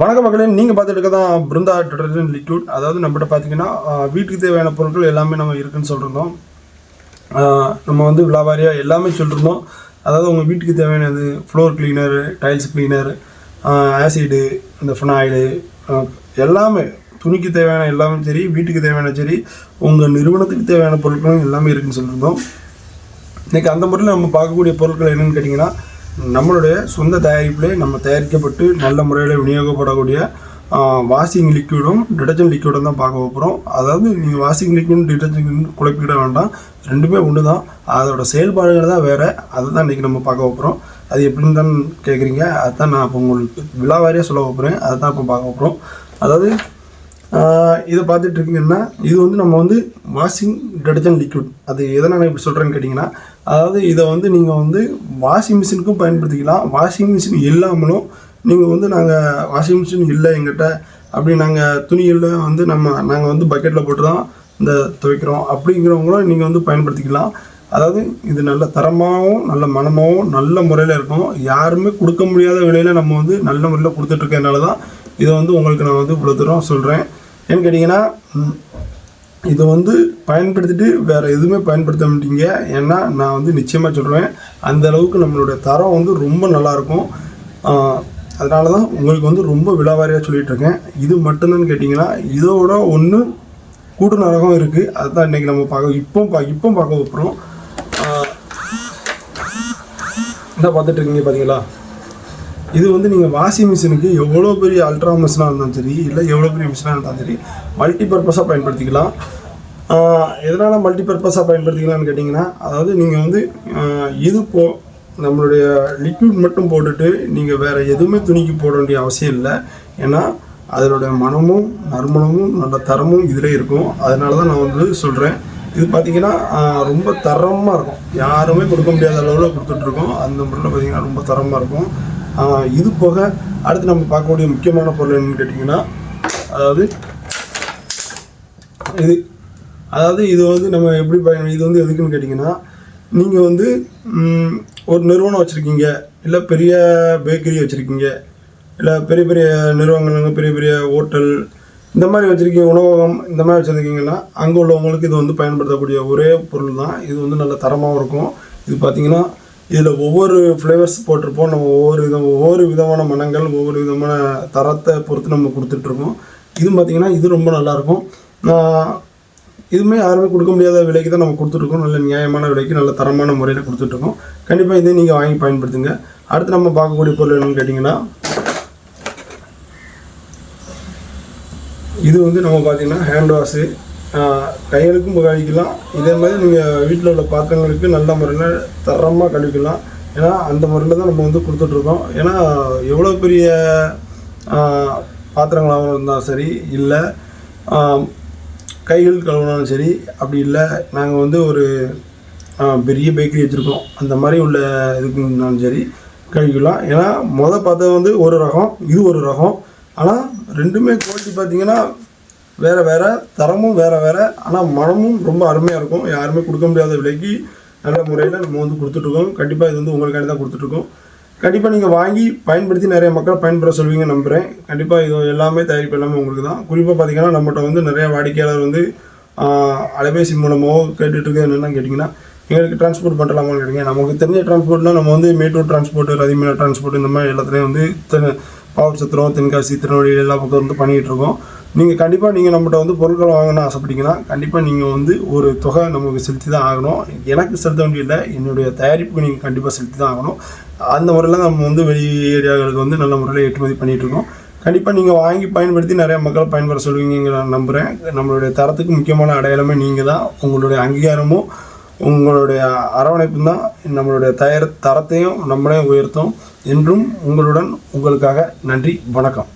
வணக்க மக்களே, நீங்கள் பார்த்துட்டு இருக்கதான் பிருந்தா டிடர்ஜென்ட் லிக்விட். அதாவது நம்மகிட்ட பார்த்தீங்கன்னா வீட்டுக்கு தேவையான பொருட்கள் எல்லாமே நம்ம இருக்குதுன்னு சொல்லியிருந்தோம். நம்ம வந்து விலாவாரியாக எல்லாமே சொல்லியிருந்தோம். அதாவது உங்கள் வீட்டுக்கு தேவையானது floor cleaner, tiles cleaner, acid, இந்த ஃபினாயிலு, எல்லாமே துணிக்கு தேவையான எல்லாமே சரி, வீட்டுக்கு தேவையான சரி, உங்கள் நிறுவனத்துக்கு தேவையான பொருட்களும் எல்லாமே இருக்குதுன்னு சொல்லியிருந்தோம். இன்றைக்கி அந்த முறையில் நம்ம பார்க்கக்கூடிய பொருட்கள் என்னென்னு கேட்டிங்கன்னா, நம்மளுடைய சொந்த தயாரிப்பிலே நம்ம தயாரிக்கப்பட்டு நல்ல முறையில் விநியோகப்படக்கூடிய வாஷிங் லிக்விடும் டிடர்ஜென்ட் லிக்விடும் தான் பார்க்க போகிறோம். அதாவது நீங்கள் வாஷிங் லிக்விடும் டிடர்ஜென்ட் குழப்பிக்கிட வேண்டாம், ரெண்டுமே ஒன்று தான். அதோட செயல்பாடுகள் தான் வேறு. அதை தான் இன்றைக்கி நம்ம பார்க்க போகிறோம். அது எப்படின்னு தான் கேட்குறீங்க. அதுதான் நான் இப்போ உங்களுக்கு விலாவாரியாக சொல்ல போகிறேன். அதை தான் இப்போ பார்க்க போகிறோம். அதாவது இதை பார்த்துட்டு இருக்கீங்கன்னா, இது வந்து நம்ம வந்து வாஷிங் டிடர்ஜென்ட் லிக்விட். அது எதனால் இப்படி சொல்கிறேன்னு கேட்டிங்கன்னா, அதாவது இதை வந்து நீங்கள் வந்து வாஷிங் மிஷினுக்கும் பயன்படுத்திக்கலாம். வாஷிங் மிஷின் இல்லாமலும் நீங்கள் வந்து நாங்கள் வாஷிங் மிஷின் இல்லை எங்கிட்ட, அப்படி நாங்கள் துணிகளில் வந்து நாங்கள் வந்து பக்கெட்டில் போட்டு தான் இந்த துவைக்கிறோம் அப்படிங்கிறவங்களும் நீங்கள் வந்து பயன்படுத்திக்கலாம். அதாவது இது நல்ல தரமாகவும் நல்ல மனமாகவும் நல்ல முறையில் இருக்கும். யாருமே கொடுக்க முடியாத விலையில் நம்ம வந்து நல்ல முறையில் கொடுத்துட்ருக்கனால தான் இதை வந்து உங்களுக்கு நான் வந்து இவ்வளோ தூரம் சொல்கிறேன். ஏன்னு கேட்டிங்கன்னா, இதை வந்து பயன்படுத்திட்டு வேறு எதுவுமே பயன்படுத்த மாட்டீங்க. ஏன்னா நான் வந்து நிச்சயமாக சொல்கிறேன், அந்தளவுக்கு நம்மளுடைய தரம் வந்து ரொம்ப நல்லாயிருக்கும். அதனால தான் உங்களுக்கு வந்து ரொம்ப விலாவாரியாக சொல்லிகிட்ருக்கேன். இது மட்டும்தான் கேட்டிங்கன்னா, இதோட ஒன்று கூட்டு நரகம் இருக்குது. அதுதான் இன்றைக்கி நம்ம இப்போ பார்க்க போகிறோம். என்ன பார்த்துட்ருக்கீங்க பார்த்தீங்களா? இது வந்து நீங்கள் வாஷிங் மிஷினுக்கு எவ்வளோ பெரிய அல்ட்ரா மிஷினாக இருந்தாலும் சரி, இல்லை எவ்வளோ பெரிய மிஷினாக இருந்தாலும் சரி, மல்டிபர்பஸாக பயன்படுத்திக்கலாம். எதனால் மல்டிபர்பஸாக பயன்படுத்திக்கலாம்னு கேட்டிங்கன்னா, அதாவது நீங்கள் வந்து இது நம்மளுடைய லிக்விட் மட்டும் போட்டுட்டு நீங்கள் வேறு எதுவுமே துணிக்கு போட வேண்டிய அவசியம் இல்லை. ஏன்னா அதனுடைய மனமும் நறுமணமும் நல்ல தரமும் இதில் இருக்கும். அதனால தான் நான் வந்து சொல்கிறேன். இது பார்த்திங்கன்னா ரொம்ப தரமாக இருக்கும். யாருமே கொடுக்க முடியாத அளவில் கொடுத்துட்ருக்கோம். அந்த முறையில் பார்த்திங்கன்னா ரொம்ப தரமாக இருக்கும். இது போக அடுத்து நம்ம பார்க்கக்கூடிய முக்கியமான பொருள் என்னென்னு கேட்டிங்கன்னா, அதாவது இது வந்து நம்ம எப்படி இது வந்து எதுக்குன்னு கேட்டிங்கன்னா, நீங்கள் வந்து ஒரு நிறுவனம் வச்சுருக்கீங்க, இல்லை பெரிய பேக்கரி வச்சுருக்கீங்க, இல்லை பெரிய பெரிய நிறுவனங்கள், பெரிய பெரிய ஹோட்டல், இந்த மாதிரி வச்சுருக்கீங்க, உணவகம் இந்த மாதிரி வச்சுருக்கீங்கன்னா, அங்கே உள்ளவங்களுக்கு இது வந்து பயன்படுத்தக்கூடிய ஒரே பொருள் தான். இது வந்து நல்ல தரமாகவும் இருக்கும். இது பார்த்திங்கன்னா இதில் ஒவ்வொரு ஃப்ளேவர்ஸ் போட்டிருப்போம். நம்ம ஒவ்வொரு விதமான மனங்கள், ஒவ்வொரு விதமான தரத்தை பொறுத்து நம்ம கொடுத்துட்ருக்கோம். இது பார்த்திங்கன்னா இது ரொம்ப நல்லாயிருக்கும். இதுவுமே யாருமே கொடுக்க முடியாத விலைக்கு தான் நம்ம கொடுத்துட்ருக்கோம். நல்ல நியாயமான விலைக்கு நல்ல தரமான முறையில் கொடுத்துட்ருக்கோம். கண்டிப்பாக இதை நீங்கள் வாங்கி பயன்படுத்துங்க. அடுத்து நம்ம பார்க்கக்கூடிய பொருள் என்னென்னு கேட்டிங்கன்னா, இது வந்து நம்ம பார்த்திங்கன்னா ஹேண்ட் வாஷு, கைகளுக்கும் கழுவிக்கலாம். இதே மாதிரி நீங்கள் வீட்டில் உள்ள பாத்திரங்களுக்கு நல்ல முறையில் தரமாக கழுவிக்கலாம். ஏன்னா அந்த முறையில் தான் நம்ம வந்து கொடுத்துட்ருக்கோம். ஏன்னா எவ்வளோ பெரிய பாத்திரங்களாகவும் இருந்தாலும் சரி, இல்லை கைகள் கழுவினாலும் சரி, அப்படி இல்லை நாங்கள் வந்து ஒரு பெரிய பேக்கரி வச்சுருக்கோம், அந்த மாதிரி உள்ள இதுக்குனாலும் சரி கழுவிக்கலாம். ஏன்னா பார்த்தா வந்து ஒரு ரகம், இது ஒரு ரகம். ஆனால் ரெண்டுமே குவாலிட்டி பார்த்திங்கன்னா வேறு தரமும் வேறு, ஆனால் மனமும் ரொம்ப அருமையாக இருக்கும். யாருமே கொடுக்க முடியாத விலைக்கு நல்ல முறையில் நம்ம வந்து கொடுத்துட்ருக்கோம். கண்டிப்பாக இது வந்து உங்களுக்காண்டி தான் கொடுத்துட்ருக்கோம். கண்டிப்பாக நீங்கள் வாங்கி பயன்படுத்தி நிறைய மக்கள் பயன்பெற சொல்வீங்க நம்புகிறேன். கண்டிப்பாக இது எல்லாமே தயாரிப்பு எல்லாமே உங்களுக்கு தான். குறிப்பாக பார்த்திங்கன்னா நம்மகிட்ட வந்து நிறைய வாடிக்கையாளர் வந்து அலைபேசி மூலமாக கேட்டுட்ருக்கு. என்னென்னு கேட்டிங்கன்னா, எங்களுக்கு டிரான்ஸ்போர்ட் பண்ணலாமான்னு கேட்டிங்க. நமக்கு தெரிஞ்ச டிரான்ஸ்போர்ட்னால் நம்ம வந்து மேட்டூர் டிரான்ஸ்போர்ட்டு, ரதிமேலா டிரான்ஸ்போர்ட், இந்த மாதிரி எல்லாத்துலேயும் வந்து பாவூர் சத்திரம், தென்காசி, திருநெல்வேலி எல்லா பக்கம் வந்து பண்ணிகிட்ருக்கோம். நீங்கள் கண்டிப்பாக நீங்கள் நம்மகிட்ட வந்து பொருட்கள் வாங்கணும்னு ஆசைப்பட்டீங்கன்னா கண்டிப்பாக நீங்கள் வந்து ஒரு தொகை நமக்கு செலுத்தி தான் ஆகணும். எனக்கு செலுத்த வேண்டியதில்லை, என்னுடைய தயாரிப்புக்கு நீங்கள் கண்டிப்பாக செலுத்தி தான் ஆகணும். அந்த முறையில் நம்ம வந்து வெளி ஏரியாவுக்கு வந்து நல்ல முறையில் ஏற்றுமதி பண்ணிகிட்ருக்கோம். கண்டிப்பாக நீங்கள் வாங்கி பயன்படுத்தி நிறைய மக்கள் பயன்பெற சொல்லுவீங்க நான் நம்புகிறேன். நம்மளுடைய தரத்துக்கு முக்கியமான அடையாளமே நீங்கள் தான். உங்களுடைய அங்கீகாரமும் உங்களுடைய அரவணைப்பும் தான் நம்மளுடைய தரத்தையும் நம்மளே உயர்த்தும். என்றும் உங்களுடன் உங்களுக்காக. நன்றி, வணக்கம்.